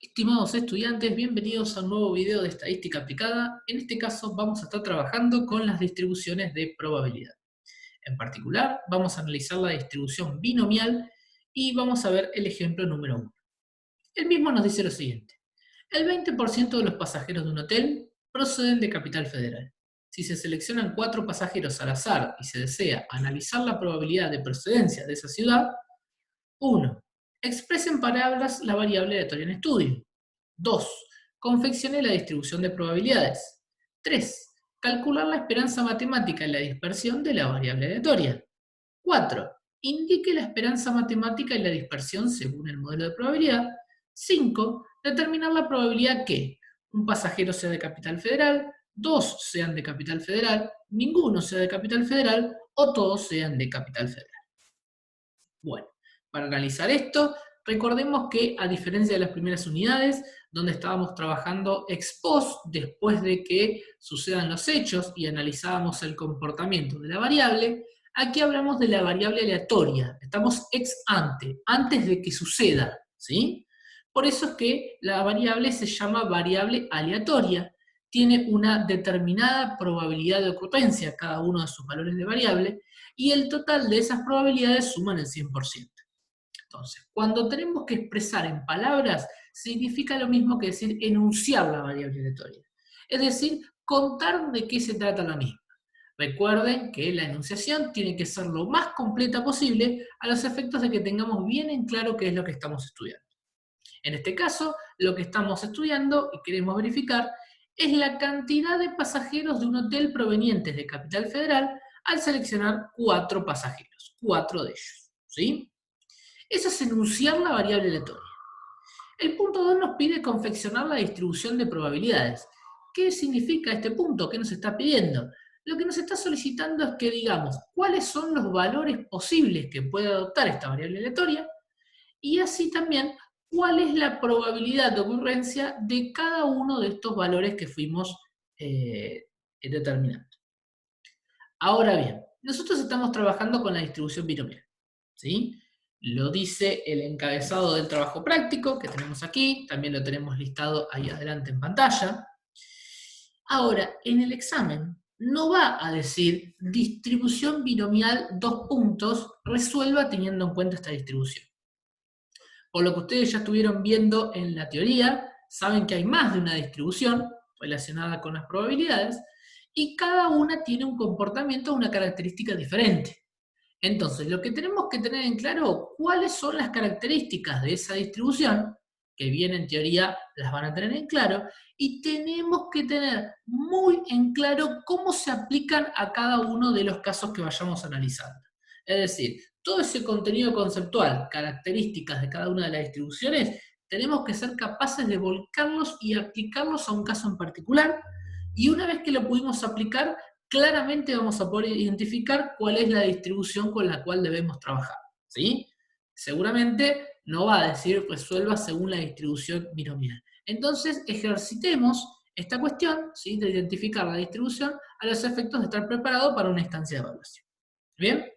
Estimados estudiantes, bienvenidos a un nuevo video de estadística aplicada. En este caso vamos a estar trabajando con las distribuciones de probabilidad. En particular, vamos a analizar la distribución binomial y vamos a ver el ejemplo número 1. El mismo nos dice lo siguiente. El 20% de los pasajeros de un hotel proceden de Capital Federal. Si se seleccionan 4 pasajeros al azar y se desea analizar la probabilidad de procedencia de esa ciudad, 1. Exprese en palabras la variable aleatoria en estudio. 2. Confeccione la distribución de probabilidades. 3. Calcular la esperanza matemática en la dispersión de la variable aleatoria. 4. Indique la esperanza matemática en la dispersión según el modelo de probabilidad. 5. Determinar la probabilidad que un pasajero sea de Capital Federal, 2 sean de Capital Federal, ninguno sea de Capital Federal o todos sean de Capital Federal. Bueno, para analizar esto, recordemos que a diferencia de las primeras unidades, donde estábamos trabajando ex post, después de que sucedan los hechos y analizábamos el comportamiento de la variable, aquí hablamos de la variable aleatoria, estamos ex ante, antes de que suceda, ¿sí? Por eso es que la variable se llama variable aleatoria, tiene una determinada probabilidad de ocurrencia cada uno de sus valores de variable, y el total de esas probabilidades suman el 100%. Entonces, cuando tenemos que expresar en palabras, significa lo mismo que decir enunciar la variable aleatoria. Es decir, contar de qué se trata la misma. Recuerden que la enunciación tiene que ser lo más completa posible a los efectos de que tengamos bien en claro qué es lo que estamos estudiando. En este caso, lo que estamos estudiando y queremos verificar es la cantidad de pasajeros de un hotel provenientes de Capital Federal al seleccionar 4 pasajeros, 4 de ellos, ¿sí? Eso es enunciar la variable aleatoria. El punto 2 nos pide confeccionar la distribución de probabilidades. ¿Qué significa este punto? ¿Qué nos está pidiendo? Lo que nos está solicitando es que digamos cuáles son los valores posibles que puede adoptar esta variable aleatoria y así también cuál es la probabilidad de ocurrencia de cada uno de estos valores que fuimos determinando. Ahora bien, nosotros estamos trabajando con la distribución binomial, ¿sí? Lo dice el encabezado del trabajo práctico que tenemos aquí, también lo tenemos listado ahí adelante en pantalla. Ahora, en el examen no va a decir distribución binomial, resuelva teniendo en cuenta esta distribución. Por lo que ustedes ya estuvieron viendo en la teoría, saben que hay más de una distribución relacionada con las probabilidades, y cada una tiene un comportamiento, una característica diferente. Entonces, lo que tenemos que tener en claro, cuáles son las características de esa distribución, que bien en teoría las van a tener en claro, y tenemos que tener muy en claro cómo se aplican a cada uno de los casos que vayamos analizando. Es decir, todo ese contenido conceptual, características de cada una de las distribuciones, tenemos que ser capaces de volcarlos y aplicarlos a un caso en particular, y una vez que lo pudimos aplicar, claramente vamos a poder identificar cuál es la distribución con la cual debemos trabajar, ¿sí? Seguramente no va a decir resuelva según la distribución binomial. Entonces, ejercitemos esta cuestión, ¿sí?, de identificar la distribución a los efectos de estar preparado para una instancia de evaluación. ¿Bien?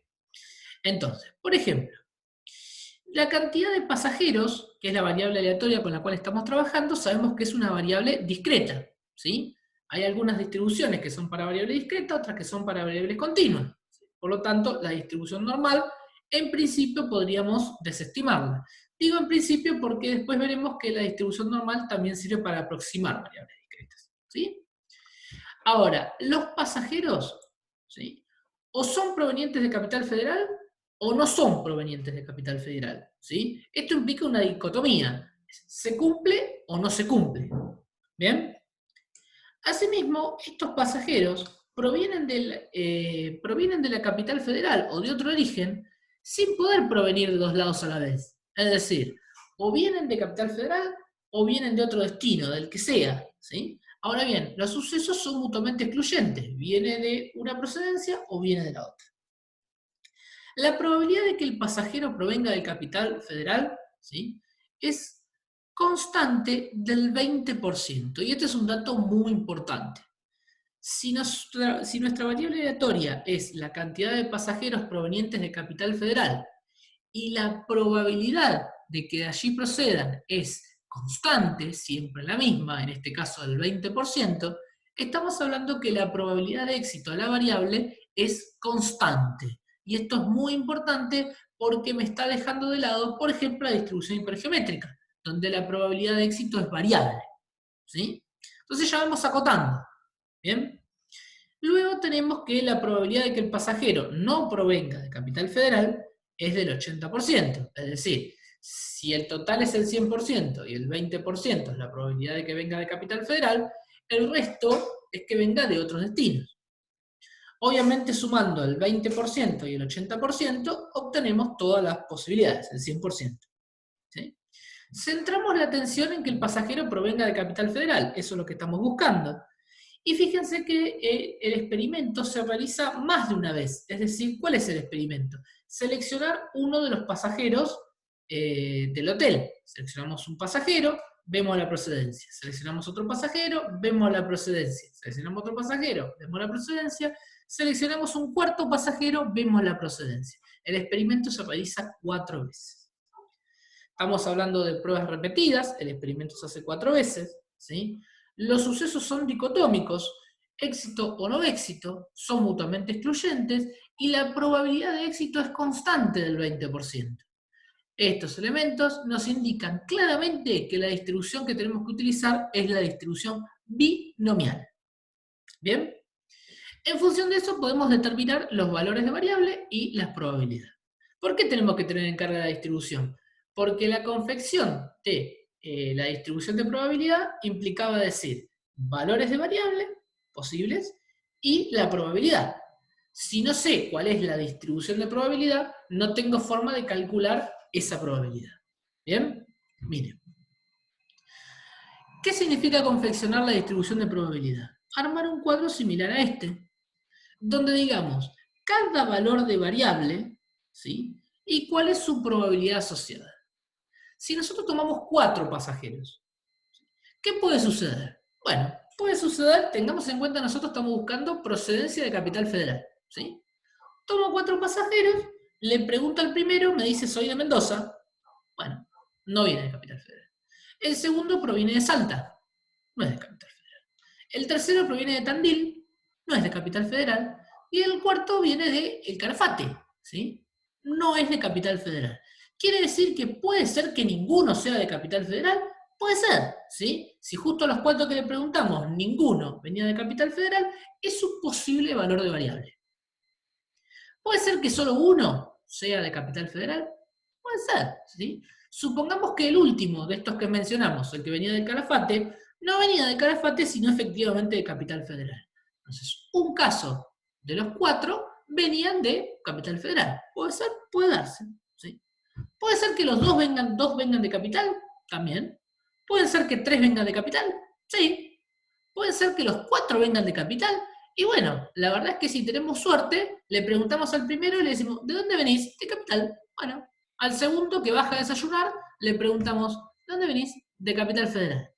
Entonces, por ejemplo, la cantidad de pasajeros, que es la variable aleatoria con la cual estamos trabajando, sabemos que es una variable discreta, ¿sí? Hay algunas distribuciones que son para variable discreta, otras que son para variable continua. Por lo tanto, la distribución normal, en principio, podríamos desestimarla. Digo en principio porque después veremos que la distribución normal también sirve para aproximar variables discretas, ¿sí? Ahora, los pasajeros, ¿sí?, o son provenientes de Capital Federal o no son provenientes de Capital Federal, ¿sí? Esto implica una dicotomía. ¿Se cumple o no se cumple? ¿Bien? Asimismo, estos pasajeros provienen de la Capital Federal o de otro origen sin poder provenir de dos lados a la vez. Es decir, o vienen de Capital Federal o vienen de otro destino, del que sea, ¿sí? Ahora bien, los sucesos son mutuamente excluyentes. Viene de una procedencia o viene de la otra. La probabilidad de que el pasajero provenga del Capital Federal, ¿sí?, es constante del 20%. Y este es un dato muy importante. Si nuestra variable aleatoria es la cantidad de pasajeros provenientes de Capital Federal y la probabilidad de que de allí procedan es constante, siempre la misma, en este caso del 20%, estamos hablando que la probabilidad de éxito de la variable es constante. Y esto es muy importante porque me está dejando de lado, por ejemplo, la distribución hipergeométrica, donde la probabilidad de éxito es variable. ¿Sí? Entonces ya vamos acotando. ¿Bien? Luego tenemos que la probabilidad de que el pasajero no provenga de Capital Federal es del 80%. Es decir, si el total es el 100% y el 20% es la probabilidad de que venga de Capital Federal, el resto es que venga de otros destinos. Obviamente sumando el 20% y el 80% obtenemos todas las posibilidades, el 100%. ¿Sí? Centramos la atención en que el pasajero provenga de Capital Federal, eso es lo que estamos buscando. Y fíjense que el experimento se realiza más de una vez. Es decir, ¿cuál es el experimento? Seleccionar uno de los pasajeros del hotel. Seleccionamos un pasajero, vemos la procedencia. Seleccionamos otro pasajero, vemos la procedencia. Seleccionamos otro pasajero, vemos la procedencia. Seleccionamos un cuarto pasajero, vemos la procedencia. El experimento se realiza 4 veces. Estamos hablando de pruebas repetidas, el experimento se hace 4 veces, ¿sí? Los sucesos son dicotómicos, éxito o no éxito, son mutuamente excluyentes, y la probabilidad de éxito es constante del 20%. Estos elementos nos indican claramente que la distribución que tenemos que utilizar es la distribución binomial. ¿Bien? En función de eso podemos determinar los valores de variable y las probabilidades. ¿Por qué tenemos que tener en carga la distribución? Porque la confección de la distribución de probabilidad implicaba decir valores de variable posibles y la probabilidad. Si no sé cuál es la distribución de probabilidad, no tengo forma de calcular esa probabilidad. ¿Bien? Miren. ¿Qué significa confeccionar la distribución de probabilidad? Armar un cuadro similar a este, donde digamos cada valor de variable, ¿sí? Y cuál es su probabilidad asociada. Si nosotros tomamos 4 pasajeros, ¿qué puede suceder? Bueno, puede suceder, tengamos en cuenta, nosotros estamos buscando procedencia de Capital Federal, ¿sí? Tomo 4 pasajeros, le pregunto al primero, me dice soy de Mendoza, bueno, no viene de Capital Federal. El segundo proviene de Salta, no es de Capital Federal. El tercero proviene de Tandil, no es de Capital Federal. Y el cuarto viene de El Calafate, ¿sí? No es de Capital Federal. ¿Quiere decir que puede ser que ninguno sea de Capital Federal? Puede ser, ¿sí? Si justo a los 4 que le preguntamos ninguno venía de Capital Federal, es un posible valor de variable. ¿Puede ser que solo uno sea de Capital Federal? Puede ser, ¿sí? Supongamos que el último de estos que mencionamos, el que venía del Calafate, no venía de Calafate, sino efectivamente de Capital Federal. Entonces, un caso de los 4 venían de Capital Federal. Puede ser, puede darse, ¿sí? Puede ser que los dos vengan de Capital, también. Puede ser que 3 vengan de Capital, sí. Puede ser que los 4 vengan de Capital. Y bueno, la verdad es que si tenemos suerte, le preguntamos al primero y le decimos, ¿de dónde venís? De Capital. Bueno, al segundo que baja a desayunar, le preguntamos, ¿de dónde venís? De Capital Federal.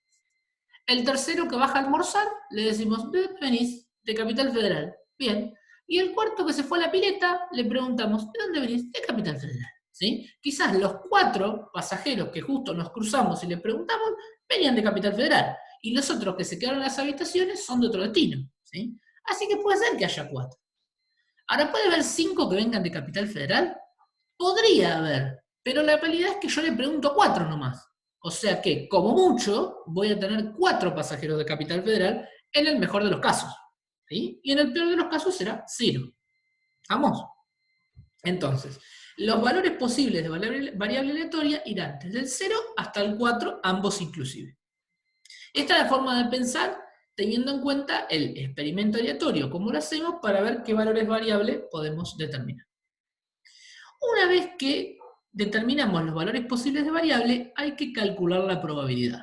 El tercero que baja a almorzar, le decimos, ¿de dónde venís? De Capital Federal. Bien. Y el cuarto que se fue a la pileta, le preguntamos, ¿de dónde venís? De Capital Federal. ¿Sí? Quizás los 4 pasajeros que justo nos cruzamos y le preguntamos, venían de Capital Federal. Y los otros que se quedaron en las habitaciones son de otro destino. ¿Sí? Así que puede ser que haya 4. Ahora, ¿puede haber 5 que vengan de Capital Federal? Podría haber, pero la realidad es que yo le pregunto 4 nomás. O sea que, como mucho, voy a tener 4 pasajeros de Capital Federal en el mejor de los casos. ¿Sí? Y en el peor de los casos será 0. ¿Vamos? Entonces, los valores posibles de variable aleatoria irán desde el 0 hasta el 4, ambos inclusive. Esta es la forma de pensar teniendo en cuenta el experimento aleatorio, como lo hacemos para ver qué valores variables podemos determinar. Una vez que determinamos los valores posibles de variable, hay que calcular la probabilidad.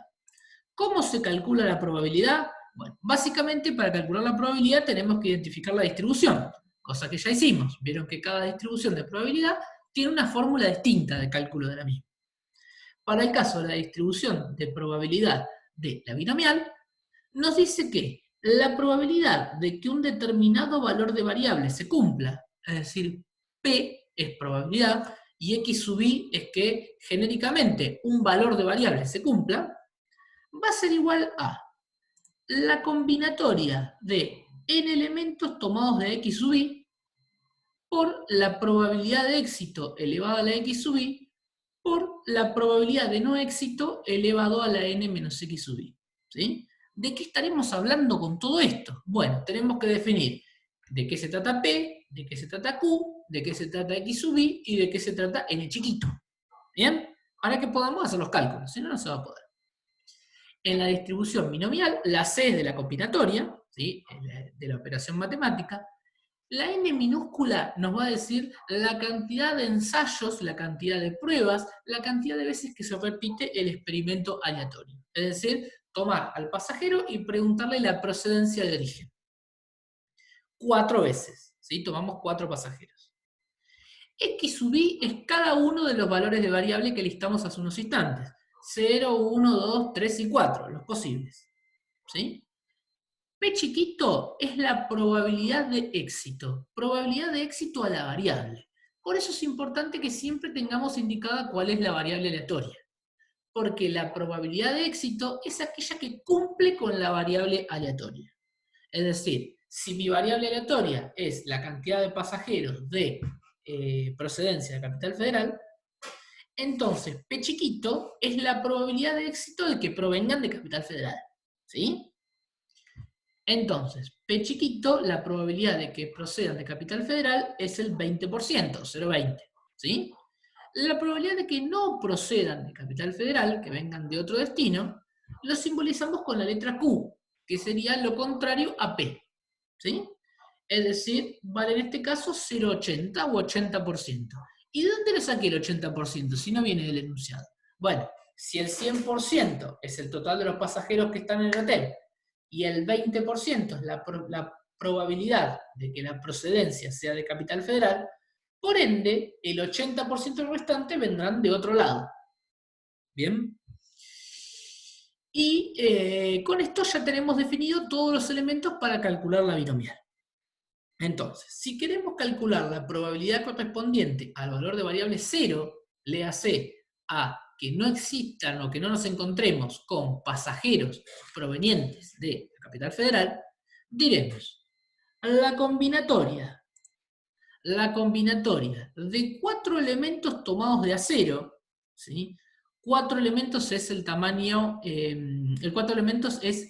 ¿Cómo se calcula la probabilidad? Bueno, básicamente para calcular la probabilidad tenemos que identificar la distribución, cosa que ya hicimos. Vieron que cada distribución de probabilidad tiene una fórmula distinta de cálculo de la misma. Para el caso de la distribución de probabilidad de la binomial, nos dice que la probabilidad de que un determinado valor de variable se cumpla, es decir, P es probabilidad, y X sub I es que genéricamente un valor de variable se cumpla, va a ser igual a la combinatoria de n elementos tomados de x sub i por la probabilidad de éxito elevado a la x sub i por la probabilidad de no éxito elevado a la n menos x sub i. ¿Sí? ¿De qué estaremos hablando con todo esto? Bueno, tenemos que definir de qué se trata P, de qué se trata Q, de qué se trata x sub i y de qué se trata n chiquito. ¿Bien? Para que podamos hacer los cálculos, si no, no se va a poder. En la distribución binomial, la C es de la combinatoria, ¿sí? De la operación matemática. La n minúscula nos va a decir la cantidad de ensayos, la cantidad de pruebas, la cantidad de veces que se repite el experimento aleatorio. Es decir, tomar al pasajero y preguntarle la procedencia de origen. 4 veces, ¿sí? Tomamos 4 pasajeros. X sub i es cada uno de los valores de variable que listamos hace unos instantes. 0, 1, 2, 3 y 4, los posibles. ¿Sí? P chiquito es la probabilidad de éxito a la variable. Por eso es importante que siempre tengamos indicada cuál es la variable aleatoria. Porque la probabilidad de éxito es aquella que cumple con la variable aleatoria. Es decir, si mi variable aleatoria es la cantidad de pasajeros de procedencia de Capital Federal, entonces P chiquito es la probabilidad de éxito de que provengan de Capital Federal. ¿Sí? Entonces, P chiquito, la probabilidad de que procedan de Capital Federal es el 20%, 0,20. ¿Sí? La probabilidad de que no procedan de Capital Federal, que vengan de otro destino, lo simbolizamos con la letra Q, que sería lo contrario a P. ¿Sí? Es decir, vale en este caso 0,80 o 80%. ¿Y de dónde le saqué el 80% si no viene del enunciado? Bueno, si el 100% es el total de los pasajeros que están en el hotel y el 20% es la probabilidad de que la procedencia sea de Capital Federal, por ende, el 80% restante vendrán de otro lado. ¿Bien? Y con esto ya tenemos definido todos los elementos para calcular la binomial. Entonces, si queremos calcular la probabilidad correspondiente al valor de variable 0, léase a que no existan o que no nos encontremos con pasajeros provenientes de la Capital Federal, diremos la combinatoria de 4 elementos tomados de A0, ¿sí? 4 elementos es el tamaño, el 4 elementos es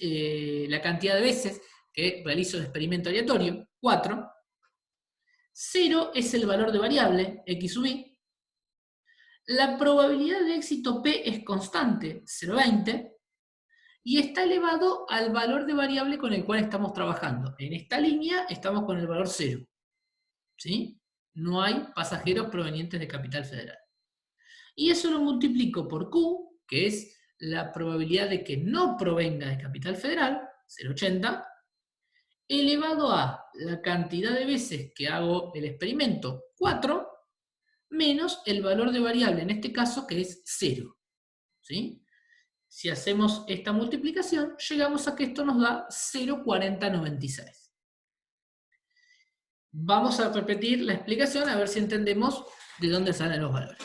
la cantidad de veces que realizo el experimento aleatorio, 4. 0 es el valor de variable, x sub i. La probabilidad de éxito P es constante, 0,20. Y está elevado al valor de variable con el cual estamos trabajando. En esta línea estamos con el valor 0. ¿Sí? No hay pasajeros provenientes de Capital Federal. Y eso lo multiplico por Q, que es la probabilidad de que no provenga de Capital Federal, 0,80, elevado a la cantidad de veces que hago el experimento, 4, menos el valor de variable, en este caso, que es 0. ¿Sí? Si hacemos esta multiplicación, llegamos a que esto nos da 0,4096. Vamos a repetir la explicación a ver si entendemos de dónde salen los valores.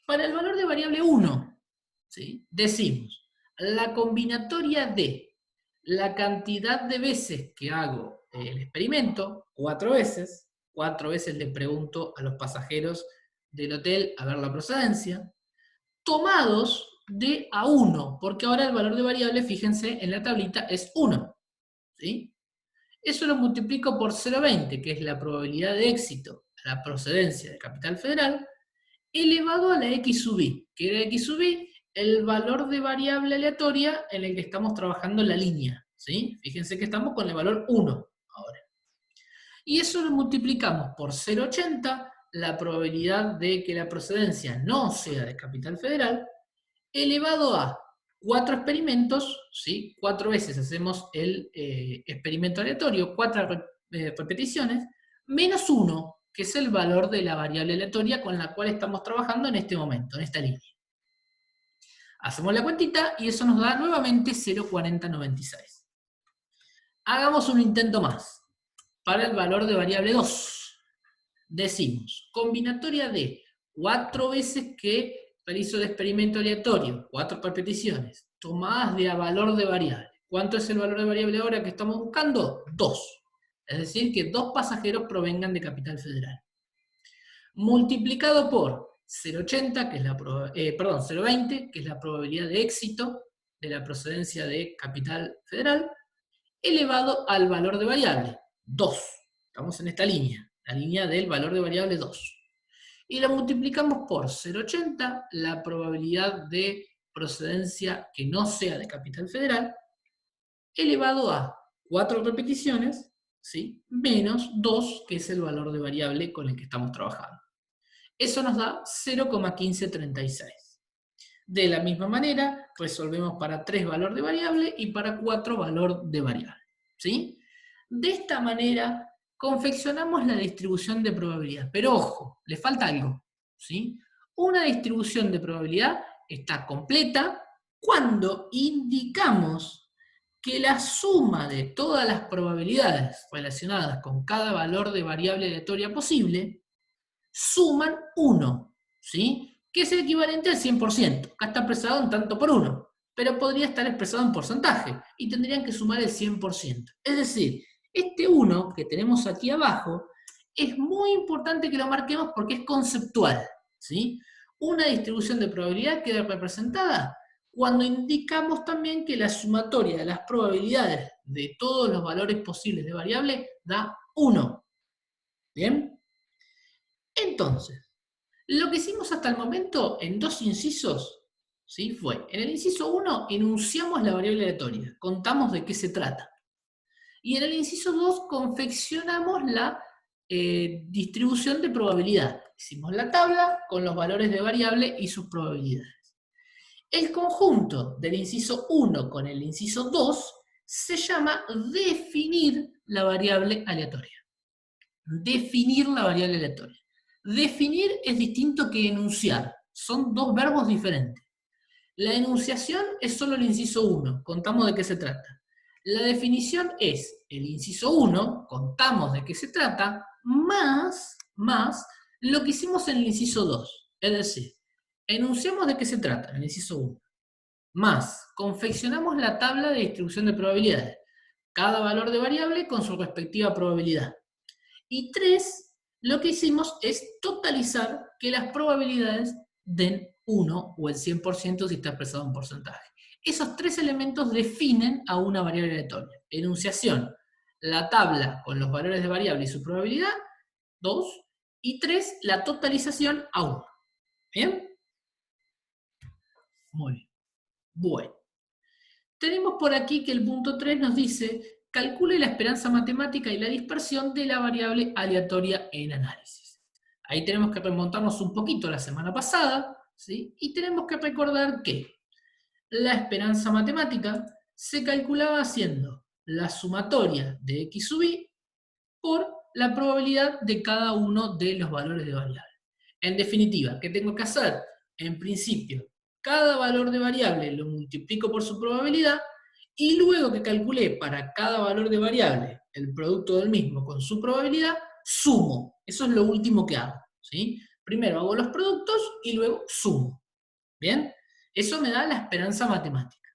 Para el valor de variable 1, ¿sí? Decimos la combinatoria de la cantidad de veces que hago el experimento, 4 veces le pregunto a los pasajeros del hotel a ver la procedencia, tomados de A1, porque ahora el valor de variable, fíjense, en la tablita es 1. ¿Sí? Eso lo multiplico por 0,20, que es la probabilidad de éxito a la procedencia de Capital Federal, elevado a la x sub i, que era x sub i, el valor de variable aleatoria en el que estamos trabajando en la línea. ¿Sí? Fíjense que estamos con el valor 1 ahora. Y eso lo multiplicamos por 0,80, la probabilidad de que la procedencia no sea de Capital Federal, elevado a 4 experimentos, ¿sí? 4 veces hacemos el experimento aleatorio, 4 repeticiones, menos 1, que es el valor de la variable aleatoria con la cual estamos trabajando en este momento, en esta línea. Hacemos la cuentita y eso nos da nuevamente 0,4096. Hagamos un intento más. Para el valor de variable 2, decimos combinatoria de 4 veces que realizo el experimento aleatorio, 4 repeticiones, tomadas de a valor de variable. ¿Cuánto es el valor de variable ahora que estamos buscando? 2. Es decir, que 2 pasajeros provengan de Capital Federal. Multiplicado por 0,80, que es la 0,20, que es la probabilidad de éxito de la procedencia de Capital Federal, elevado al valor de variable, 2. Estamos en esta línea, la línea del valor de variable 2. Y lo multiplicamos por 0,80, la probabilidad de procedencia que no sea de Capital Federal, elevado a 4 repeticiones, ¿sí? Menos 2, que es el valor de variable con el que estamos trabajando. Eso nos da 0,1536. De la misma manera, resolvemos para 3 valor de variable y para 4 valor de variable, ¿sí? De esta manera, confeccionamos la distribución de probabilidad. Pero ojo, le falta algo, ¿sí? Una distribución de probabilidad está completa cuando indicamos que la suma de todas las probabilidades relacionadas con cada valor de variable aleatoria posible suman 1, ¿sí? Que es el equivalente al 100%. Acá está expresado en tanto por 1, pero podría estar expresado en porcentaje, y tendrían que sumar el 100%. Es decir, este 1 que tenemos aquí abajo, es muy importante que lo marquemos porque es conceptual, ¿sí? Una distribución de probabilidad queda representada cuando indicamos también que la sumatoria de las probabilidades de todos los valores posibles de variable da 1. ¿Bien? Entonces, lo que hicimos hasta el momento en 2 incisos, ¿sí? Fue, en el inciso 1 enunciamos la variable aleatoria, contamos de qué se trata. Y en el inciso 2 confeccionamos la distribución de probabilidad. Hicimos la tabla con los valores de variable y sus probabilidades. El conjunto del inciso 1 con el inciso 2 se llama definir la variable aleatoria. Definir la variable aleatoria. Definir es distinto que enunciar. Son 2 verbos diferentes. La enunciación es solo el inciso 1. Contamos de qué se trata. La definición es el inciso 1, contamos de qué se trata, más lo que hicimos en el inciso 2. Es decir, enunciamos de qué se trata en el inciso 1. Más, confeccionamos la tabla de distribución de probabilidades. Cada valor de variable con su respectiva probabilidad. Y 3, lo que hicimos es totalizar que las probabilidades den 1 o el 100% si está expresado en porcentaje. Esos 3 elementos definen a una variable aleatoria. Enunciación, la tabla con los valores de variable y su probabilidad, 2, y 3, la totalización a 1. ¿Bien? Muy bien. Bueno. Tenemos por aquí que el punto 3 nos dice, calcule la esperanza matemática y la dispersión de la variable aleatoria en análisis. Ahí tenemos que remontarnos un poquito a la semana pasada, ¿sí? Y tenemos que recordar que la esperanza matemática se calculaba haciendo la sumatoria de x sub i por la probabilidad de cada uno de los valores de variable. En definitiva, ¿qué tengo que hacer? En principio, cada valor de variable lo multiplico por su probabilidad, y luego que calculé para cada valor de variable el producto del mismo con su probabilidad, sumo. Eso es lo último que hago, ¿sí? Primero hago los productos y luego sumo. ¿Bien? Eso me da la esperanza matemática.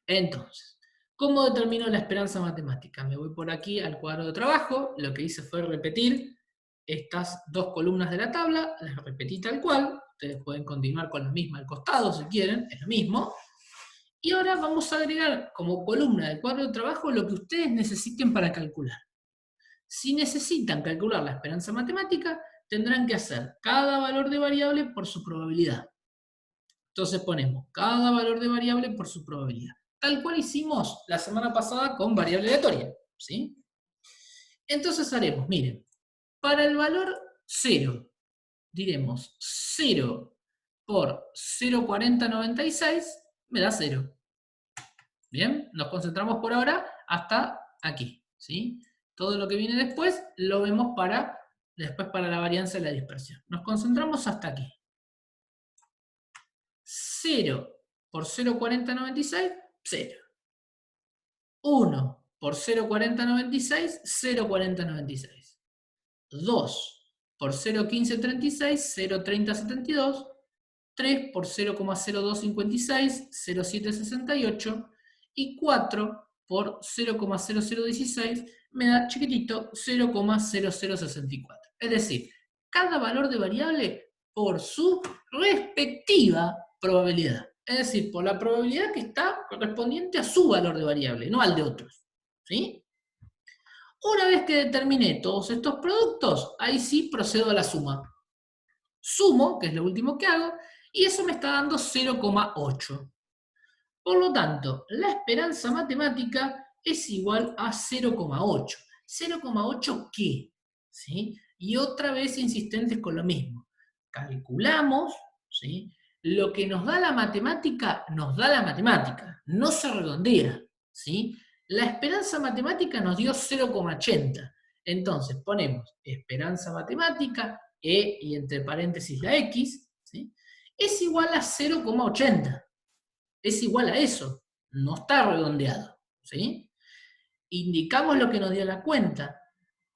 Entonces, ¿cómo determino la esperanza matemática? Me voy por aquí al cuadro de trabajo, lo que hice fue repetir estas 2 columnas de la tabla, las repetí tal cual, ustedes pueden continuar con la misma al costado si quieren, es lo mismo. Y ahora vamos a agregar como columna del cuadro de trabajo lo que ustedes necesiten para calcular. Si necesitan calcular la esperanza matemática, tendrán que hacer cada valor de variable por su probabilidad. Entonces ponemos cada valor de variable por su probabilidad. Tal cual hicimos la semana pasada con variable aleatoria, ¿sí? Entonces haremos, miren, para el valor 0, diremos 0 por 0,4096 me da 0. Bien, nos concentramos por ahora hasta aquí, ¿sí? Todo lo que viene después lo vemos después para la varianza de la dispersión. Nos concentramos hasta aquí. 0 por 0,4096, 0. 1 por 0,4096, 0,4096. 2 por 0,1536, 0,3072. 3 por 0,0256, 0,768, y 4 por 0,0016 me da chiquitito 0,0064. Es decir, cada valor de variable por su respectiva probabilidad. Es decir, por la probabilidad que está correspondiente a su valor de variable, no al de otros. ¿Sí? Una vez que determiné todos estos productos, ahí sí procedo a la suma. Sumo, que es lo último que hago, y eso me está dando 0,8. Por lo tanto, la esperanza matemática es igual a 0,8. ¿0,8 qué? ¿Sí? Y otra vez insistentes con lo mismo. Calculamos, ¿sí? Lo que nos da la matemática, no se redondea, ¿sí? La esperanza matemática nos dio 0,80. Entonces ponemos esperanza matemática, E y entre paréntesis la X, ¿sí? Es igual a 0,80. Es igual a eso, no está redondeado, ¿sí? Indicamos lo que nos dio la cuenta,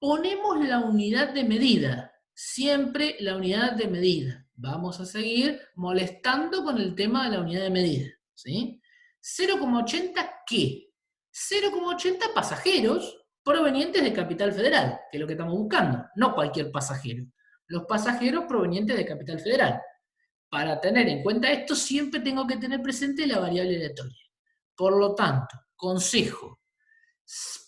ponemos la unidad de medida, siempre la unidad de medida. Vamos a seguir molestando con el tema de la unidad de medida, ¿sí? 0,80 ¿qué? 0,80 pasajeros provenientes de Capital Federal, que es lo que estamos buscando, no cualquier pasajero. Los pasajeros provenientes de Capital Federal. Para tener en cuenta esto, siempre tengo que tener presente la variable aleatoria. Por lo tanto, consejo,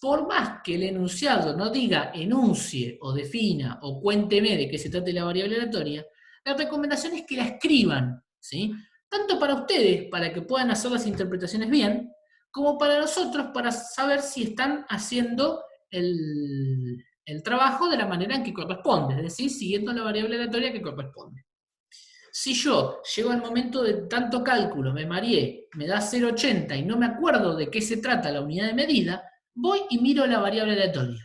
por más que el enunciado no diga enuncie o defina o cuénteme de qué se trata la variable aleatoria, la recomendación es que la escriban, ¿sí? Tanto para ustedes, para que puedan hacer las interpretaciones bien, como para nosotros, para saber si están haciendo el trabajo de la manera en que corresponde, es decir, siguiendo la variable aleatoria que corresponde. Si yo llego al momento de tanto cálculo, me mareé, me da 0,80 y no me acuerdo de qué se trata la unidad de medida, voy y miro la variable aleatoria.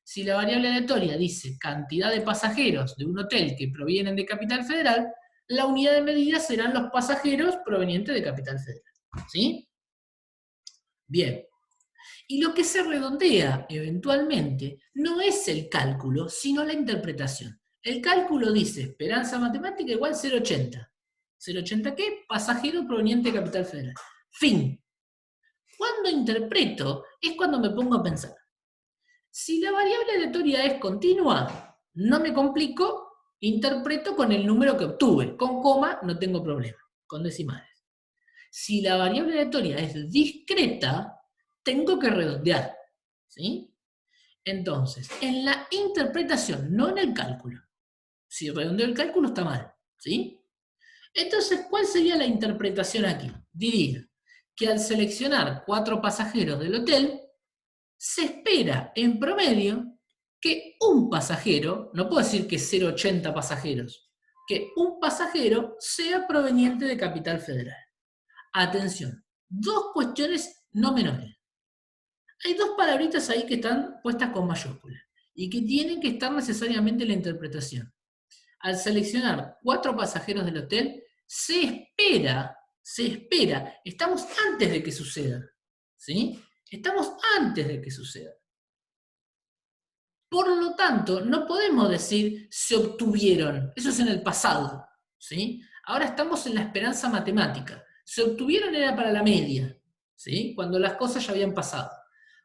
Si la variable aleatoria dice cantidad de pasajeros de un hotel que provienen de Capital Federal, la unidad de medida serán los pasajeros provenientes de Capital Federal. ¿Sí? Bien. Y lo que se redondea eventualmente no es el cálculo, sino la interpretación. El cálculo dice esperanza matemática igual 0,80. ¿0,80 qué? Pasajero proveniente de Capital Federal. Fin. Cuando interpreto es cuando me pongo a pensar. Si la variable aleatoria es continua, no me complico, interpreto con el número que obtuve. Con coma no tengo problema, con decimales. Si la variable aleatoria es discreta, tengo que redondear, ¿sí? Entonces, en la interpretación, no en el cálculo. Si redondeo el cálculo está mal, ¿sí? Entonces, ¿cuál sería la interpretación aquí? Diría que al seleccionar 4 pasajeros del hotel, se espera en promedio que un pasajero, no puedo decir que 0,80 pasajeros, que un pasajero sea proveniente de Capital Federal. Atención, 2 cuestiones no menores. Hay 2 palabritas ahí que están puestas con mayúsculas y que tienen que estar necesariamente en la interpretación. Al seleccionar 4 pasajeros del hotel, se espera, estamos antes de que suceda, ¿sí? Estamos antes de que suceda. Por lo tanto, no podemos decir se obtuvieron, eso es en el pasado, ¿sí? Ahora estamos en la esperanza matemática. Se obtuvieron era para la media, ¿sí? Cuando las cosas ya habían pasado.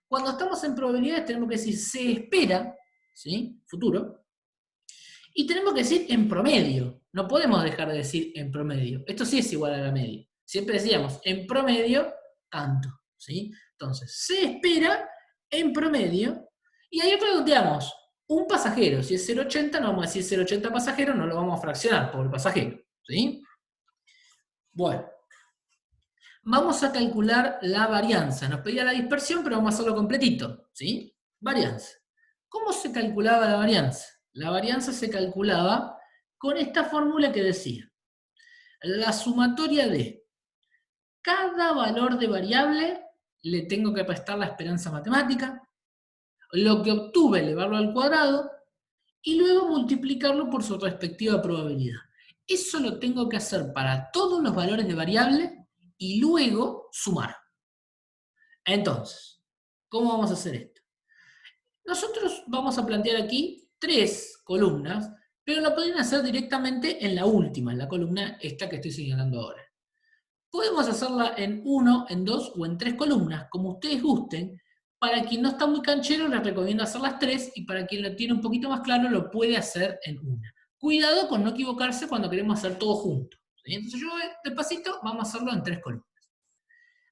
Cuando estamos en probabilidades tenemos que decir se espera, ¿sí? Futuro. Y tenemos que decir en promedio. No podemos dejar de decir en promedio. Esto sí es igual a la media. Siempre decíamos en promedio tanto, ¿sí? Entonces, se espera en promedio. Y ahí redondeamos. Un pasajero, si es 0,80, no vamos a decir 0,80 pasajeros, no lo vamos a fraccionar por el pasajero, ¿sí? Bueno. Vamos a calcular la varianza. Nos pedía la dispersión, pero vamos a hacerlo completito, ¿sí? Varianza. ¿Cómo se calculaba la varianza? La varianza se calculaba con esta fórmula que decía, la sumatoria de cada valor de variable le tengo que restar la esperanza matemática, lo que obtuve elevarlo al cuadrado y luego multiplicarlo por su respectiva probabilidad. Eso lo tengo que hacer para todos los valores de variable y luego sumar. Entonces, ¿cómo vamos a hacer esto? Nosotros vamos a plantear aquí 3 columnas pero lo podrían hacer directamente en la última, en la columna esta que estoy señalando ahora. Podemos hacerla en 1, en 2 o en 3 columnas, como ustedes gusten. Para quien no está muy canchero, les recomiendo hacer las 3, y para quien lo tiene un poquito más claro, lo puede hacer en una. Cuidado con no equivocarse cuando queremos hacer todo junto, ¿sí? Entonces yo, despacito, vamos a hacerlo en 3 columnas.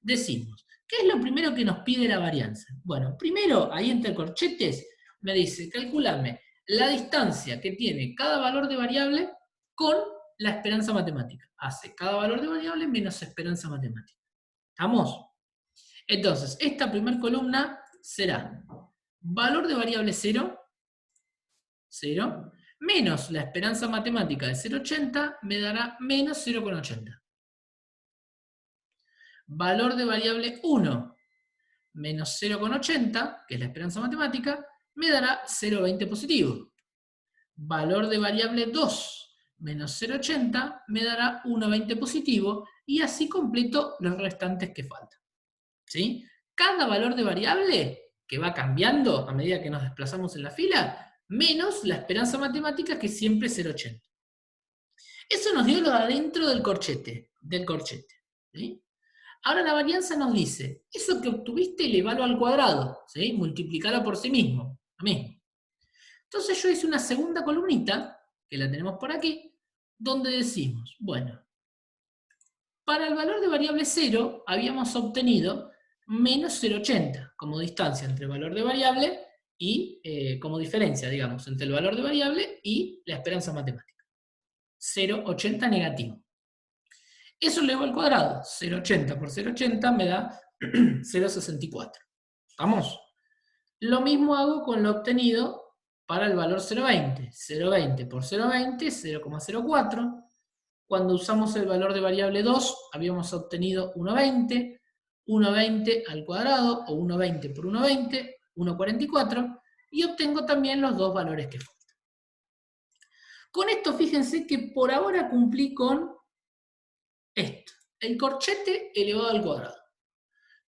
Decimos, ¿qué es lo primero que nos pide la varianza? Bueno, primero, ahí entre corchetes, me dice, calculame la distancia que tiene cada valor de variable con la esperanza matemática. Hace cada valor de variable menos esperanza matemática. ¿Estamos? Entonces, esta primera columna será valor de variable 0, 0, menos la esperanza matemática de 0,80 me dará menos 0,80. Valor de variable 1 menos 0,80, que es la esperanza matemática, me dará 0,20 positivo. Valor de variable 2 menos 0,80 me dará 1,20 positivo, y así completo los restantes que faltan. ¿Sí? Cada valor de variable que va cambiando a medida que nos desplazamos en la fila, menos la esperanza matemática, que siempre es 0,80. Eso nos dio lo de adentro del corchete. ¿Sí? Ahora la varianza nos dice, eso que obtuviste elevalo al cuadrado, ¿sí? Multiplicalo por sí mismo, lo mismo. Entonces yo hice una segunda columnita, que la tenemos por aquí, donde decimos, bueno, para el valor de variable 0 habíamos obtenido menos 0,80 como distancia entre el valor de variable y como diferencia, digamos, entre el valor de variable y la esperanza matemática. 0,80 negativo. Eso lo llevo al cuadrado. 0,80 por 0,80 me da 0,64. ¿Estamos? Lo mismo hago con lo obtenido para el valor 0,20. 0,20 por 0,20, 0,04. Cuando usamos el valor de variable 2, habíamos obtenido 1,20. 1,20 al cuadrado, o 1,20 por 1,20, 1,44. Y obtengo también los dos valores que faltan. Con esto, fíjense que por ahora cumplí con esto, el corchete elevado al cuadrado.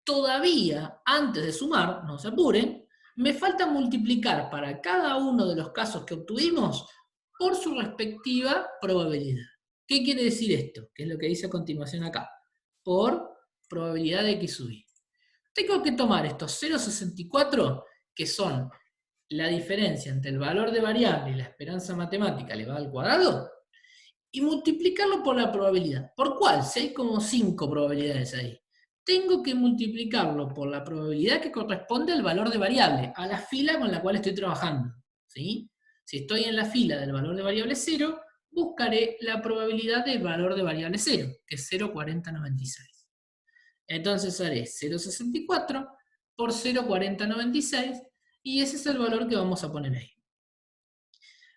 Todavía, antes de sumar, no se apuren, me falta multiplicar para cada uno de los casos que obtuvimos por su respectiva probabilidad. ¿Qué quiere decir esto? Que es lo que dice a continuación acá. Por probabilidad de X sub Y. Tengo que tomar estos 0,64, que son la diferencia entre el valor de variable y la esperanza matemática elevada al cuadrado, y multiplicarlo por la probabilidad. ¿Por cuál? Si hay como 5 probabilidades ahí. Tengo que multiplicarlo por la probabilidad que corresponde al valor de variable, a la fila con la cual estoy trabajando. ¿Sí? Si estoy en la fila del valor de variable 0, buscaré la probabilidad del valor de variable 0, que es 0,4096. Entonces haré 0,64 por 0,4096, y ese es el valor que vamos a poner ahí.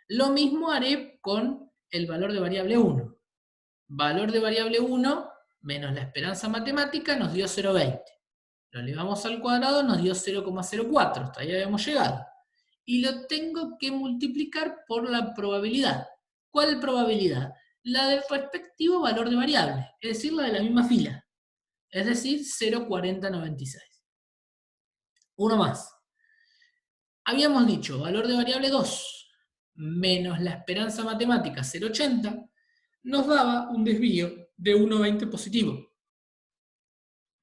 Lo mismo haré con el valor de variable 1. Valor de variable 1 menos la esperanza matemática nos dio 0,20. Lo elevamos al cuadrado, nos dio 0,04. Hasta ahí habíamos llegado. Y lo tengo que multiplicar por la probabilidad. ¿Cuál probabilidad? La del respectivo valor de variable, es decir, la de la misma fila. Es decir, 0,4096. Uno más. Habíamos dicho valor de variable 2 menos la esperanza matemática 0,80 nos daba un desvío de 1,20 positivo.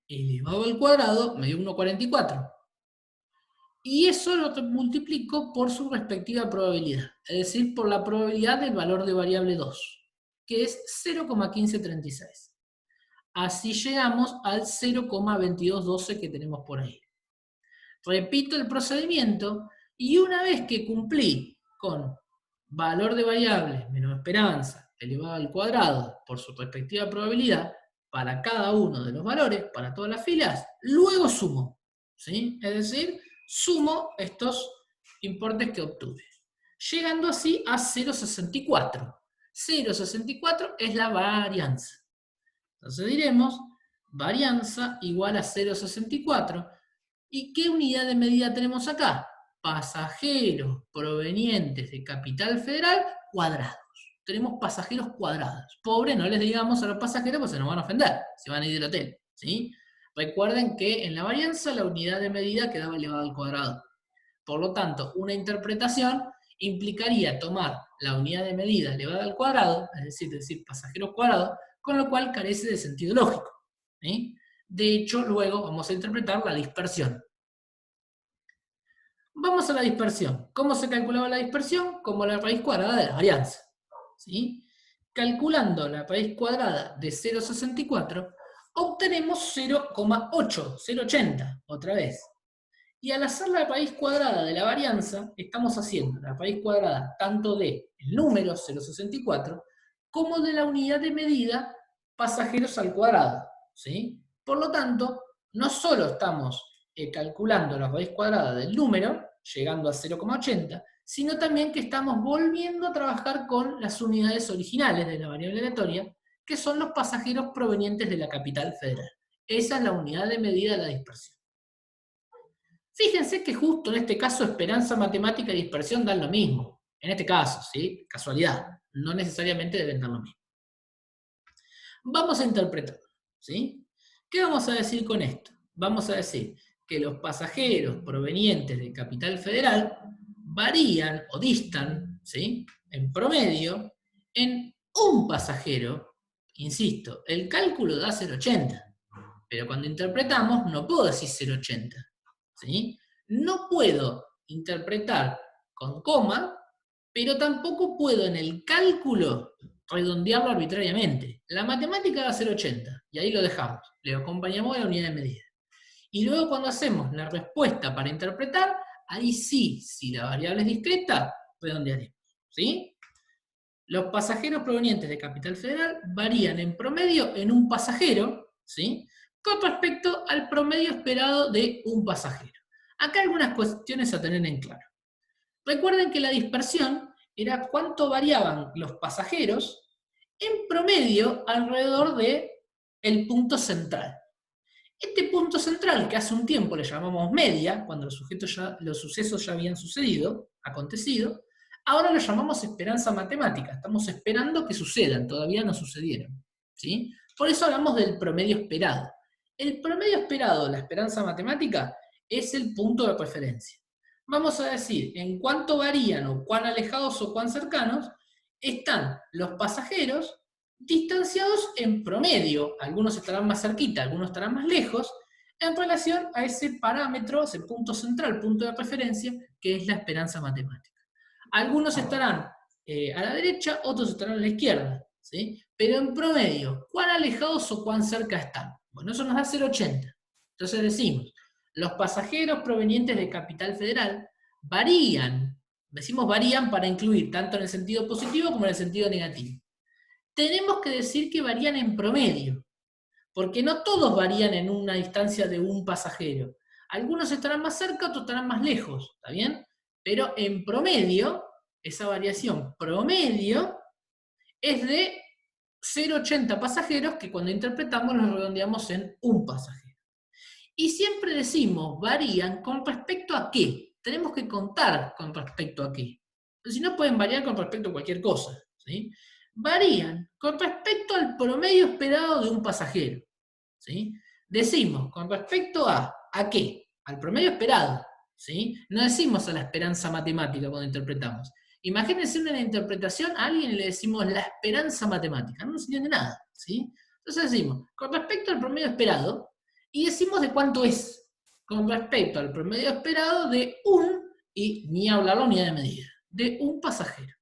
Elevado al cuadrado me dio 1,44. Y eso lo multiplico por su respectiva probabilidad, es decir, por la probabilidad del valor de variable 2, que es 0,1536. Así llegamos al 0,2212 que tenemos por ahí. Repito el procedimiento, y una vez que cumplí con valor de variable menos esperanza elevado al cuadrado por su respectiva probabilidad para cada uno de los valores, para todas las filas, luego sumo. ¿Sí? Es decir, sumo estos importes que obtuve, llegando así a 0,64. 0,64 es la varianza. Entonces diremos, varianza igual a 0,64. ¿Y qué unidad de medida tenemos acá? Pasajeros provenientes de Capital Federal cuadrados. Tenemos pasajeros cuadrados. Pobre, no les digamos a los pasajeros, pues se nos van a ofender, se van a ir del hotel. ¿Sí? Recuerden que en la varianza la unidad de medida quedaba elevada al cuadrado. Por lo tanto, una interpretación implicaría tomar la unidad de medida elevada al cuadrado, es decir, pasajeros cuadrados, con lo cual carece de sentido lógico. ¿Sí? De hecho, luego vamos a interpretar la dispersión. Vamos a la dispersión. ¿Cómo se calculaba la dispersión? Como la raíz cuadrada de la varianza. ¿Sí? Calculando la raíz cuadrada de 0,64, obtenemos 0,80, otra vez. Y al hacer la raíz cuadrada de la varianza, estamos haciendo la raíz cuadrada tanto del número 0,64 como de la unidad de medida pasajeros al cuadrado. ¿Sí? Por lo tanto, no solo estamos calculando la raíz cuadrada del número, llegando a 0,80, sino también que estamos volviendo a trabajar con las unidades originales de la variable aleatoria, que son los pasajeros provenientes de la capital federal. Esa es la unidad de medida de la dispersión. Fíjense que justo en este caso esperanza matemática y dispersión dan lo mismo. En este caso, ¿sí? Casualidad. No necesariamente deben dar lo mismo. Vamos a interpretar, ¿sí? ¿Qué vamos a decir con esto? Vamos a decir que los pasajeros provenientes de Capital Federal varían o distan, ¿sí? En promedio, en un pasajero. Insisto, el cálculo da 0,80, pero cuando interpretamos no puedo decir 0,80. ¿Sí? No puedo interpretar con coma, pero tampoco puedo en el cálculo redondearlo arbitrariamente. La matemática da 0,80, y ahí lo dejamos. Le acompañamos a la unidad de medida. Y luego cuando hacemos la respuesta para interpretar, ahí sí, si la variable es discreta, redondearemos. ¿Sí? Los pasajeros provenientes de Capital Federal varían en promedio en un pasajero, ¿sí? Con respecto al promedio esperado de un pasajero. Acá algunas cuestiones a tener en claro. Recuerden que la dispersión era cuánto variaban los pasajeros en promedio alrededor del punto central. Este punto central, que hace un tiempo le llamamos media, cuando los sucesos ya habían acontecido, ahora lo llamamos esperanza matemática. Estamos esperando que sucedan, todavía no sucedieron. ¿Sí? Por eso hablamos del promedio esperado. El promedio esperado de la esperanza matemática es el punto de referencia. Vamos a decir en cuánto varían, o cuán alejados o cuán cercanos están los pasajeros distanciados en promedio. Algunos estarán más cerquita, algunos estarán más lejos, en relación a ese parámetro, ese punto central, punto de referencia, que es la esperanza matemática. Algunos estarán a la derecha, otros estarán a la izquierda, ¿sí? Pero en promedio, ¿cuán alejados o cuán cerca están? Bueno, eso nos da 0,80. Entonces decimos, los pasajeros provenientes de Capital Federal varían, decimos varían para incluir tanto en el sentido positivo como en el sentido negativo. Tenemos que decir que varían en promedio, porque no todos varían en una distancia de un pasajero. Algunos estarán más cerca, otros estarán más lejos, ¿está bien? Pero en promedio, esa variación promedio es de 0,80 pasajeros, que cuando interpretamos los redondeamos en un pasajero. Y siempre decimos varían con respecto a qué. Tenemos que contar con respecto a qué. Si no, pueden variar con respecto a cualquier cosa, ¿sí? Varían con respecto al promedio esperado de un pasajero, ¿sí? Decimos con respecto ¿a qué? Al promedio esperado, ¿sí? No decimos a la esperanza matemática cuando interpretamos. Imagínense una interpretación a alguien y le decimos la esperanza matemática, no se entiende nada, ¿sí? Entonces decimos, con respecto al promedio esperado, y decimos de cuánto es, con respecto al promedio esperado de y ni hablar la unidad de medida, de un pasajero,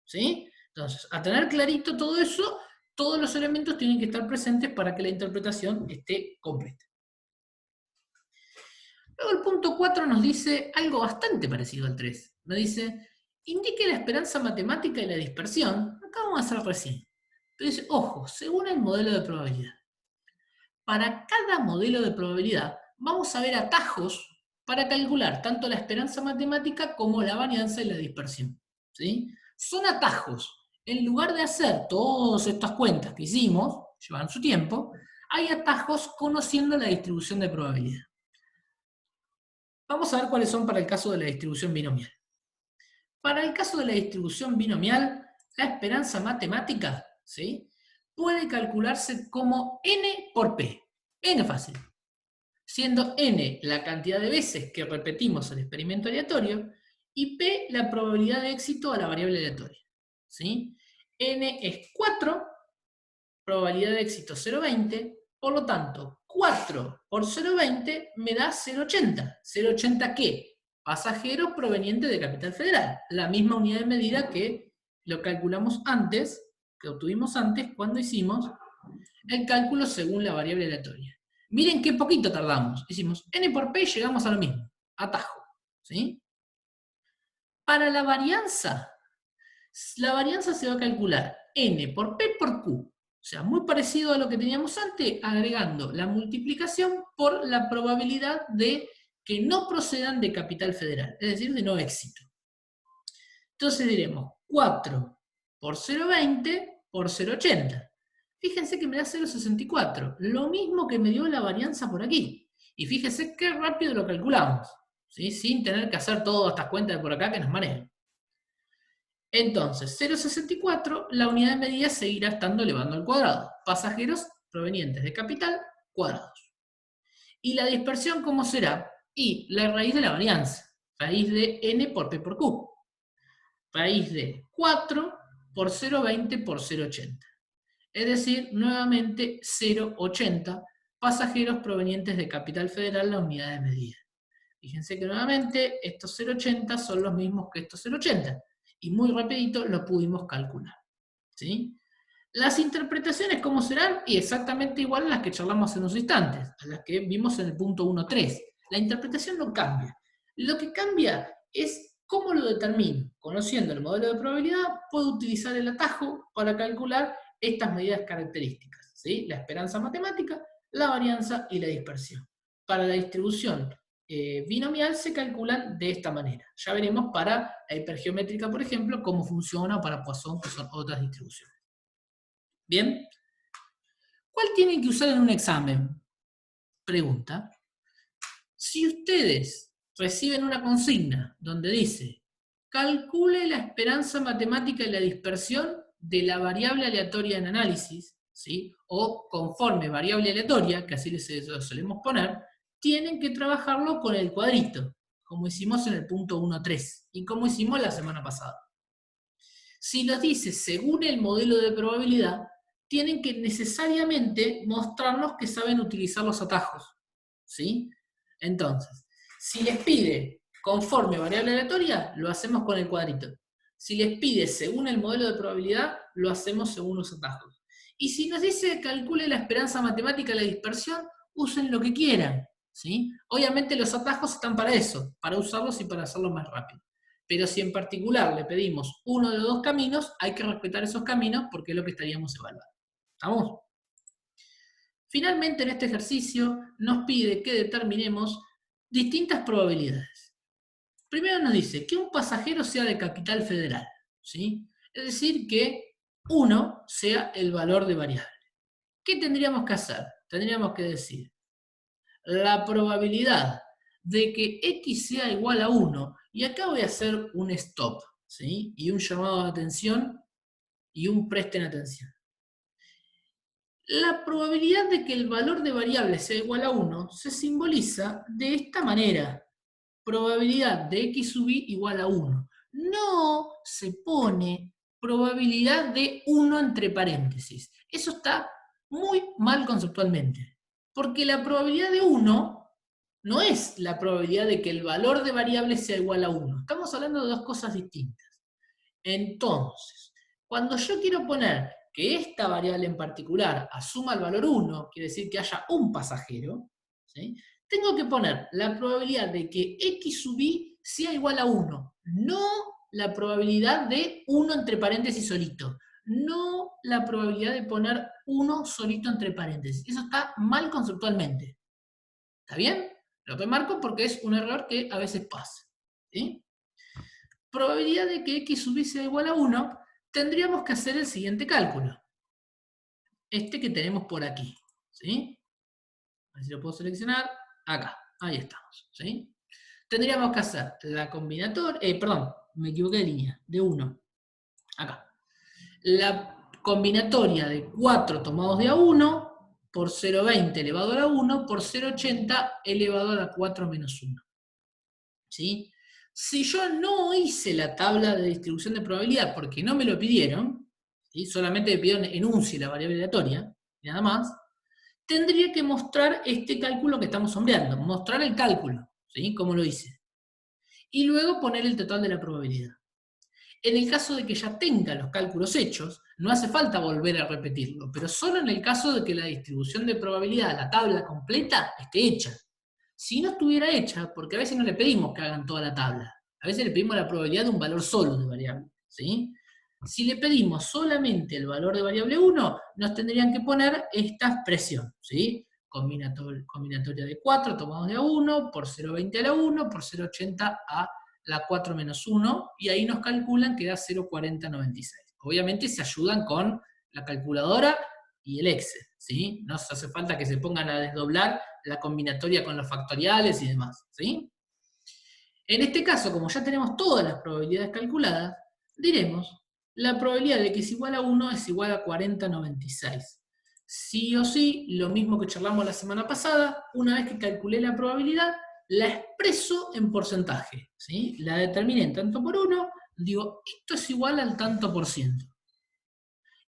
¿sí? Entonces, a tener clarito todo eso, todos los elementos tienen que estar presentes para que la interpretación esté completa. Luego el punto 4 nos dice algo bastante parecido al 3. Nos dice, indique la esperanza matemática y la dispersión. Acá vamos a hacer recién. Pero dice, ojo, según el modelo de probabilidad. Para cada modelo de probabilidad vamos a ver atajos para calcular tanto la esperanza matemática como la varianza y la dispersión. ¿Sí? Son atajos. En lugar de hacer todas estas cuentas que hicimos, llevan su tiempo, hay atajos conociendo la distribución de probabilidad. Vamos a ver cuáles son para el caso de la distribución binomial. Para el caso de la distribución binomial, la esperanza matemática, ¿sí?, puede calcularse como n por p. N fácil. Siendo n la cantidad de veces que repetimos el experimento aleatorio, y P la probabilidad de éxito a la variable aleatoria. ¿Sí? N es 4, probabilidad de éxito 0,20, por lo tanto, 4 por 0,20 me da 0,80. ¿0,80 qué? Pasajeros provenientes de Capital Federal. La misma unidad de medida que lo calculamos antes, que obtuvimos antes cuando hicimos el cálculo según la variable aleatoria. Miren qué poquito tardamos. Hicimos n por p y llegamos a lo mismo. Atajo. ¿Sí? Para la varianza se va a calcular n por p por q. O sea, muy parecido a lo que teníamos antes, agregando la multiplicación por la probabilidad de que no procedan de Capital Federal, es decir, de no éxito. Entonces diremos 4 por 0,20 por 0,80. Fíjense que me da 0,64, lo mismo que me dio la varianza por aquí. Y fíjense qué rápido lo calculamos, ¿sí? Sin tener que hacer todas estas cuentas de por acá que nos manejan. Entonces, 0,64, la unidad de medida seguirá estando elevando al cuadrado. Pasajeros provenientes de capital, cuadrados. ¿Y la dispersión cómo será? Y la raíz de la varianza, raíz de n por p por q. Raíz de 4 por 0,20 por 0,80. Es decir, nuevamente 0,80 pasajeros provenientes de Capital Federal, la unidad de medida. Fíjense que nuevamente estos 0,80 son los mismos que estos 0,80. Y muy rapidito lo pudimos calcular. ¿Sí? Las interpretaciones, ¿cómo serán? Y exactamente igual a las que charlamos hace unos instantes, a las que vimos en el punto 1.3. La interpretación no cambia. Lo que cambia es cómo lo determino. Conociendo el modelo de probabilidad, puedo utilizar el atajo para calcular estas medidas características. ¿Sí? La esperanza matemática, la varianza y la dispersión. Para la distribución binomial se calculan de esta manera. Ya veremos para la hipergeométrica, por ejemplo, cómo funciona, o para Poisson, que son otras distribuciones. ¿Bien? ¿Cuál tienen que usar en un examen? Pregunta. Si ustedes reciben una consigna donde dice calcule la esperanza matemática y la dispersión de la variable aleatoria en análisis, ¿sí? O conforme variable aleatoria, que así lo solemos poner, tienen que trabajarlo con el cuadrito, como hicimos en el punto 1.3 y como hicimos la semana pasada. Si los dice según el modelo de probabilidad, tienen que necesariamente mostrarnos que saben utilizar los atajos. ¿Sí? Entonces, si les pide conforme variable aleatoria, lo hacemos con el cuadrito. Si les pide según el modelo de probabilidad, lo hacemos según los atajos. Y si nos dice calcule la esperanza matemática y la dispersión, usen lo que quieran. ¿Sí? Obviamente los atajos están para eso, para usarlos y para hacerlo más rápido. Pero si en particular le pedimos uno de dos caminos, hay que respetar esos caminos porque es lo que estaríamos evaluando. ¿Estamos? Finalmente, en este ejercicio nos pide que determinemos distintas probabilidades. Primero nos dice que un pasajero sea de Capital Federal, ¿sí? Es decir, que 1 sea el valor de variable. ¿Qué tendríamos que hacer? Tendríamos que decir la probabilidad de que x sea igual a 1, y acá voy a hacer un stop, ¿sí? Y un llamado de atención y un presten atención. La probabilidad de que el valor de variable sea igual a 1 se simboliza de esta manera. Probabilidad de x sub i igual a 1. No se pone probabilidad de 1 entre paréntesis. Eso está muy mal conceptualmente. Porque la probabilidad de 1 no es la probabilidad de que el valor de variable sea igual a 1. Estamos hablando de dos cosas distintas. Entonces, cuando yo quiero poner que esta variable en particular asuma el valor 1, quiere decir que haya un pasajero, ¿sí? Tengo que poner la probabilidad de que x sub i sea igual a 1, no la probabilidad de 1 entre paréntesis solito, no la probabilidad de poner 1 solito entre paréntesis. Eso está mal conceptualmente. ¿Está bien? Lo remarco porque es un error que a veces pasa. ¿Sí? Probabilidad de que x sub i sea igual a 1, tendríamos que hacer el siguiente cálculo. Este que tenemos por aquí. ¿Sí? A ver si lo puedo seleccionar. Acá. Ahí estamos. ¿Sí? Tendríamos que hacer la combinatoria, perdón, me equivoqué de línea, de 1. Acá. La combinatoria de 4 tomados de a 1 por 0,20 elevado a la 1 por 0,80 elevado a la 4 menos 1. ¿Sí? Si yo no hice la tabla de distribución de probabilidad porque no me lo pidieron, ¿sí? Solamente me pidieron enuncie la variable aleatoria, y nada más, tendría que mostrar este cálculo que estamos sombreando, mostrar el cálculo, ¿sí? Como lo hice. Y luego poner el total de la probabilidad. En el caso de que ya tenga los cálculos hechos, no hace falta volver a repetirlo, pero solo en el caso de que la distribución de probabilidad, la tabla completa, esté hecha. Si no estuviera hecha, porque a veces no le pedimos que hagan toda la tabla, a veces le pedimos la probabilidad de un valor solo de variable, ¿sí? Si le pedimos solamente el valor de variable 1, nos tendrían que poner esta expresión, ¿sí? Combinatoria de 4 tomados de a 1, por 0,20 a la 1, por 0,80 a la 4 menos 1, y ahí nos calculan que da 0,4096. Obviamente se ayudan con la calculadora y el Excel, ¿sí? No hace falta que se pongan a desdoblar la combinatoria con los factoriales y demás, ¿sí? En este caso, como ya tenemos todas las probabilidades calculadas, diremos, la probabilidad de que es igual a 1 es igual a 4096. Sí o sí, lo mismo que charlamos la semana pasada, una vez que calculé la probabilidad, la expreso en porcentaje, ¿sí? La determiné en tanto por 1, digo, esto es igual al tanto por ciento.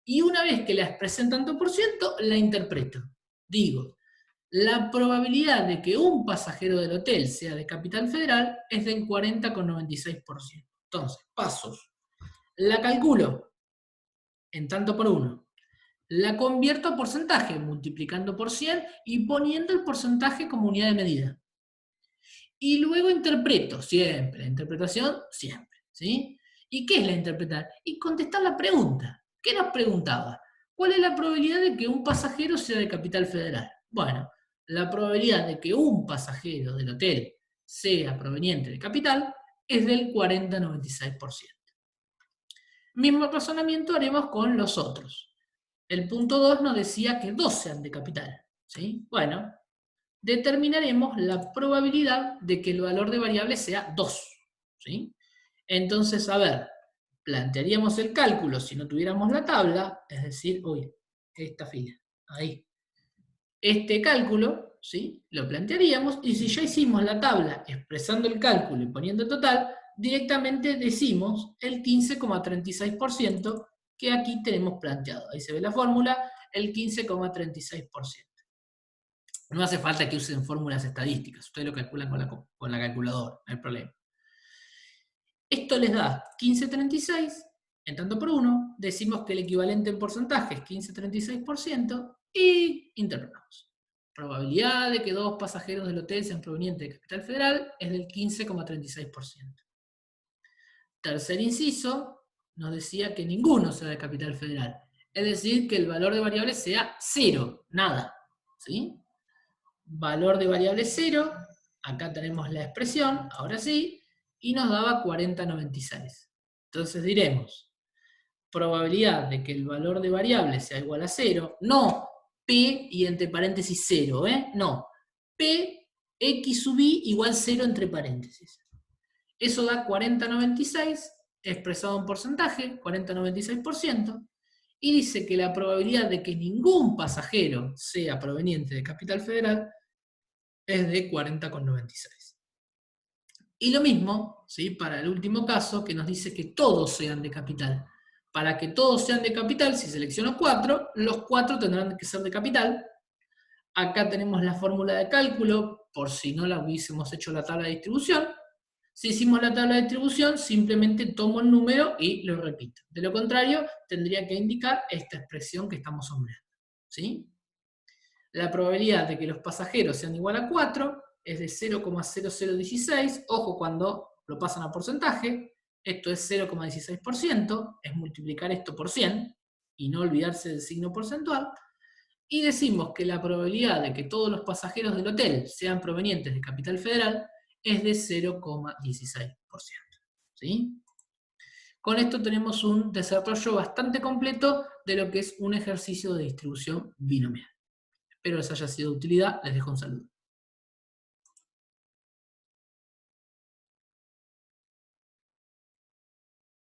Y una vez que la expresé en tanto por ciento, la interpreto. Digo, la probabilidad de que un pasajero del hotel sea de Capital Federal es del 40,96%. Entonces, pasos. La calculo en tanto por 1. La convierto a porcentaje, multiplicando por 100 y poniendo el porcentaje como unidad de medida. Y luego interpreto, siempre, la interpretación, siempre, ¿sí? ¿Y qué es la interpretar? Y contestar la pregunta. ¿Qué nos preguntaba? ¿Cuál es la probabilidad de que un pasajero sea de Capital Federal? Bueno, la probabilidad de que un pasajero del hotel sea proveniente de Capital es del 40,96%. Mismo razonamiento haremos con los otros. El punto 2 nos decía que 2 sean de Capital, ¿sí? Bueno, determinaremos la probabilidad de que el valor de variable sea 2, ¿sí? Entonces, a ver, plantearíamos el cálculo si no tuviéramos la tabla, es decir, esta fila, ahí. Este cálculo, ¿sí? Lo plantearíamos, y si ya hicimos la tabla expresando el cálculo y poniendo total, directamente decimos el 15,36% que aquí tenemos planteado. Ahí se ve la fórmula, el 15,36%. No hace falta que usen fórmulas estadísticas, ustedes lo calculan con la calculadora, no hay problema. Esto les da 15,36, en tanto por 1, decimos que el equivalente en porcentaje es 15,36% y interpretamos. Probabilidad de que 2 pasajeros del hotel sean provenientes de Capital Federal es del 15,36%. Tercer inciso, nos decía que ninguno sea de Capital Federal, es decir, que el valor de variable sea 0, nada, ¿sí? Valor de variable 0, acá tenemos la expresión, ahora sí, y nos daba 40,96. Entonces diremos, probabilidad de que el valor de variable sea igual a 0, no P y entre paréntesis 0, no, P, X sub I igual 0 entre paréntesis. Eso da 40,96, expresado en porcentaje, 40,96%, y dice que la probabilidad de que ningún pasajero sea proveniente de Capital Federal es de 40,96. Y lo mismo, ¿sí? Para el último caso, que nos dice que todos sean de capital. Para que todos sean de capital, si selecciono 4, los 4 tendrán que ser de capital. Acá tenemos la fórmula de cálculo, por si no la hubiésemos hecho la tabla de distribución. Si hicimos la tabla de distribución, simplemente tomo el número y lo repito. De lo contrario, tendría que indicar esta expresión que estamos sombreando, ¿sí? La probabilidad de que los pasajeros sean igual a 4 es de 0,0016, ojo cuando lo pasan a porcentaje, esto es 0,16%, es multiplicar esto por 100, y no olvidarse del signo porcentual, y decimos que la probabilidad de que todos los pasajeros del hotel sean provenientes de Capital Federal es de 0,16%. ¿Sí? Con esto tenemos un desarrollo bastante completo de lo que es un ejercicio de distribución binomial. Espero les haya sido de utilidad, les dejo un saludo.